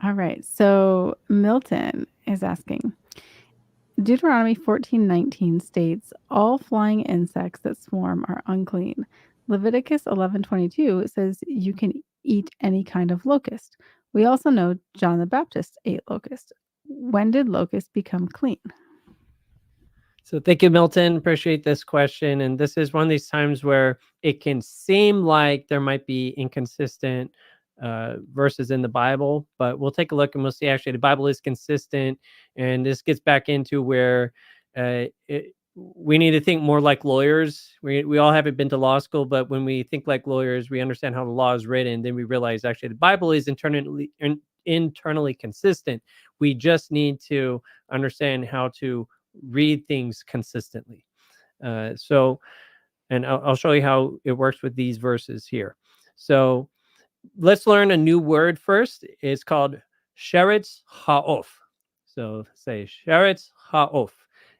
All right. So Milton is asking, Deuteronomy 14:19 states, "All flying insects that swarm are unclean." Leviticus 11:22 says you can eat any kind of locust. We also know John the Baptist ate locust. When did locusts become clean? So thank you, Milton. Appreciate this question. And this is one of these times where it can seem like there might be inconsistent verses in the Bible, but we'll take a look and we'll see actually the Bible is consistent. And this gets back into where we need to think more like lawyers. We all haven't been to law school, but when we think like lawyers, we understand how the law is written. Then we realize actually the Bible is internally consistent. We just need to understand how to read things consistently. And I'll show you how it works with these verses here. So let's learn a new word first. It's called sheretz ha'of. So say sheretz ha'of.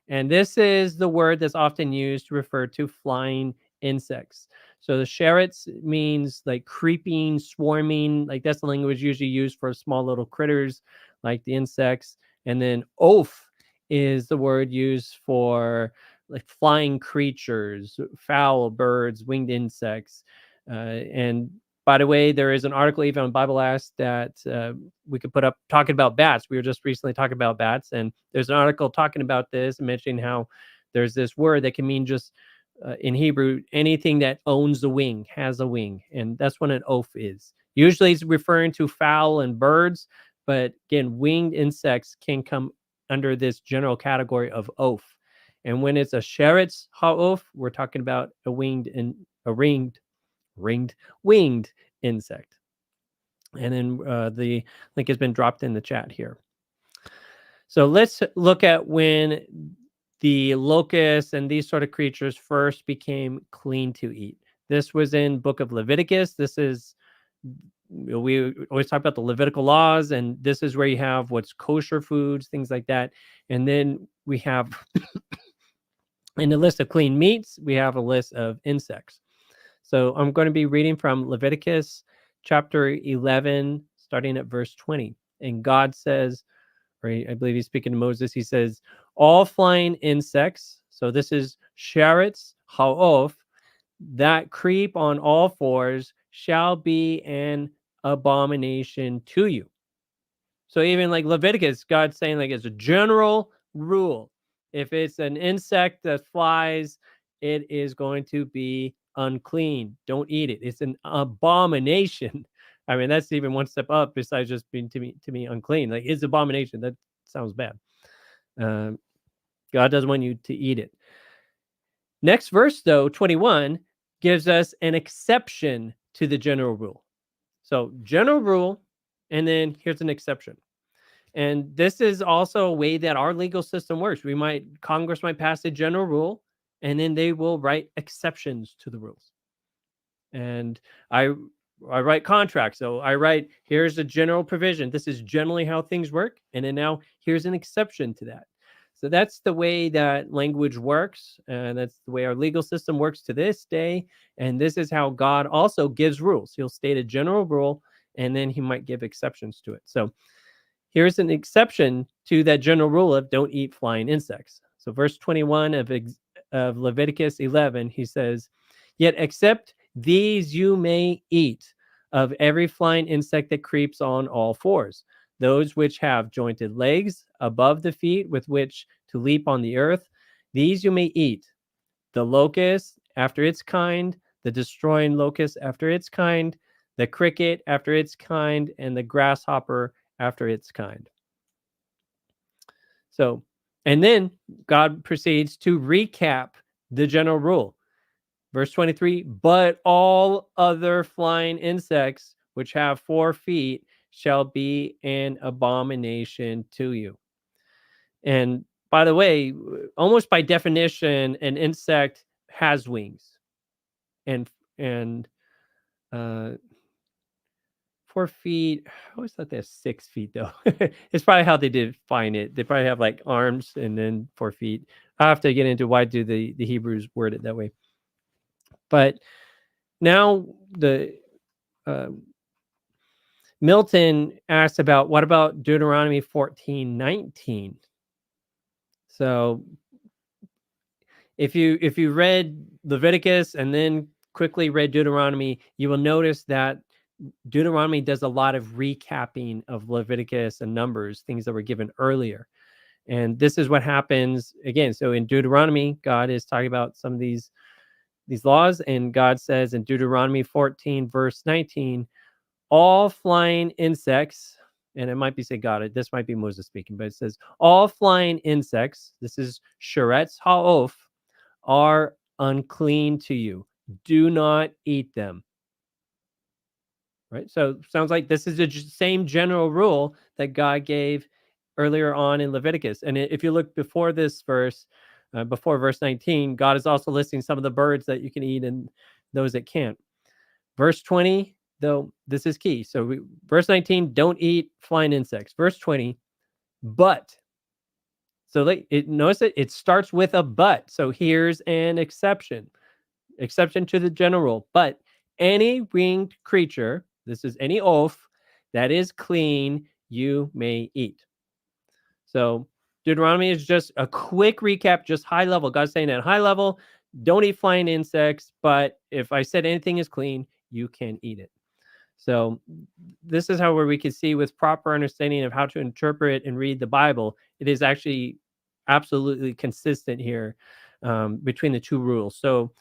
And this is the word that's often used to refer to flying insects. So the sheretz means like creeping, swarming, like that's the language usually used for small little critters like the insects. And then oaf is the word used for like flying creatures, fowl, birds, winged insects. And by the way, there is an article even on Bible Ask that we could put up talking about bats. We were just recently talking about bats, and there's an article talking about this, mentioning how there's this word that can mean just in Hebrew, anything that owns a wing, has a wing. And that's what an oaf is. Usually it's referring to fowl and birds, but again, winged insects can come under this general category of oaf. And when it's a sheretz ha'of, we're talking about a winged insect. And then the link has been dropped in the chat here. So let's look at when the locusts and these sort of creatures first became clean to eat. This was in book of Leviticus. This is, we always talk about the Levitical laws, and this is where you have what's kosher foods, things like that. And then we have in the list of clean meats, we have a list of insects. So I'm going to be reading from Leviticus chapter 11, starting at verse 20. And God says, or I believe he's speaking to Moses, he says, all flying insects, so this is sheretz ha'of, that creep on all fours shall be an abomination to you. So even like Leviticus, God's saying like it's a general rule. If it's an insect that flies, it is going to be unclean. Don't eat it. It's an abomination. I mean, that's even one step up besides just being to me unclean. Like it's abomination. That sounds bad. God doesn't want you to eat it. Next verse, though, 21, gives us an exception to the general rule. So general rule, and then here's an exception. And this is also a way that our legal system works. Congress might pass a general rule, and then they will write exceptions to the rules. And I write contracts. So I write, here's a general provision. This is generally how things work. And then now here's an exception to that. So that's the way that language works. And that's the way our legal system works to this day. And this is how God also gives rules. He'll state a general rule, and then he might give exceptions to it. So here's an exception to that general rule of don't eat flying insects. So verse 21 of Leviticus 11, he says, yet except these you may eat of every flying insect that creeps on all fours, those which have jointed legs above the feet with which to leap on the earth, these you may eat. The locust after its kind, the destroying locust after its kind, the cricket after its kind, and the grasshopper after its kind. So, and then God proceeds to recap the general rule. Verse 23, but all other flying insects which have 4 feet shall be an abomination to you. And by the way, almost by definition, an insect has wings. And 4 feet. I always thought they have 6 feet though. It's probably how they define it. They probably have like arms and then 4 feet. I have to get into why do the Hebrews word it that way. But now Milton asked about what about Deuteronomy 14:19? So if you read Leviticus and then quickly read Deuteronomy, you will notice that Deuteronomy does a lot of recapping of Leviticus and Numbers, things that were given earlier. And this is what happens again. So in Deuteronomy, God is talking about some of these laws, and God says in Deuteronomy 14, verse 19, all flying insects, and it might be say God, this might be Moses speaking, but it says all flying insects, this is Sheretz Ha'of, are unclean to you. Do not eat them. Right? So sounds like this is the same general rule that God gave earlier on in Leviticus. And if you look before this verse, before verse 19, God is also listing some of the birds that you can eat and those that can't. Verse 20, though, this is key. So verse 19, don't eat flying insects. Verse 20, but. So notice it starts with a but. So here's an exception to the general rule. But any winged creature, this is any oaf, that is clean, you may eat. So Deuteronomy is just a quick recap, just high level. God's saying at high level, don't eat flying insects, but if I said anything is clean, you can eat it. So this is how where we can see with proper understanding of how to interpret and read the Bible, it is actually absolutely consistent here between the two rules. So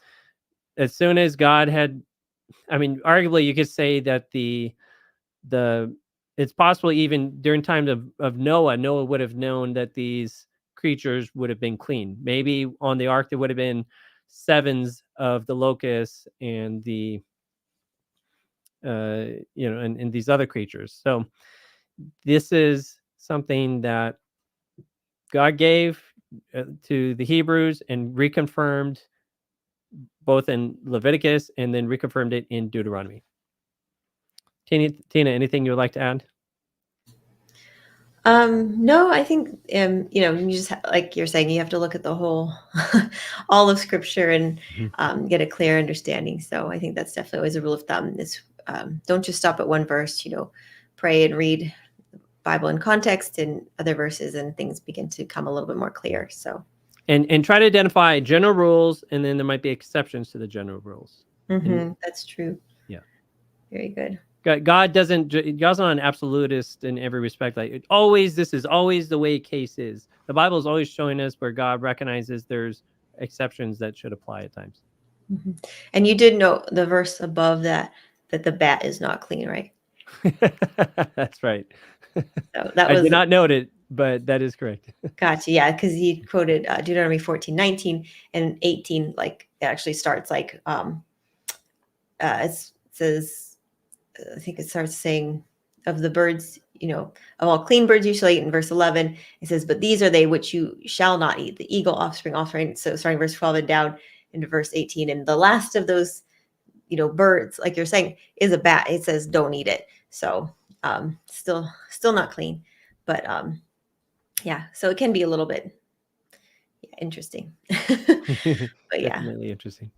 as soon as God had, I mean, arguably you could say that the it's possible even during time of Noah would have known that these creatures would have been clean. Maybe on the ark there would have been sevens of the locusts and the and these other creatures. So this is something that God gave to the Hebrews and reconfirmed both in Leviticus and then reconfirmed it in Deuteronomy. Tina, anything you would like to add? No, I think, you just, like you're saying, you have to look at the whole, all of scripture and get a clear understanding. So I think that's definitely always a rule of thumb is don't just stop at one verse, pray and read the Bible in context and other verses and things begin to come a little bit more clear. So. And try to identify general rules, and then there might be exceptions to the general rules. That's true. Yeah. Very good. God's not an absolutist in every respect. Like this is always the way case is. The Bible is always showing us where God recognizes there's exceptions that should apply at times. And you did note the verse above that the bat is not clean, right? That's right. So that I was did not note it, but that is correct. Gotcha. Yeah, because he quoted Deuteronomy 14:19 and 18. Like it actually starts like it says, I think it starts saying of the birds, of all clean birds you shall eat. In verse 11, it says, but these are they which you shall not eat: the eagle, offspring. So starting verse 12 and down into verse 18, and the last of those, birds, like you're saying, is a bat. It says don't eat it. So still not clean, but yeah, so it can be a little bit interesting. But yeah. Definitely interesting.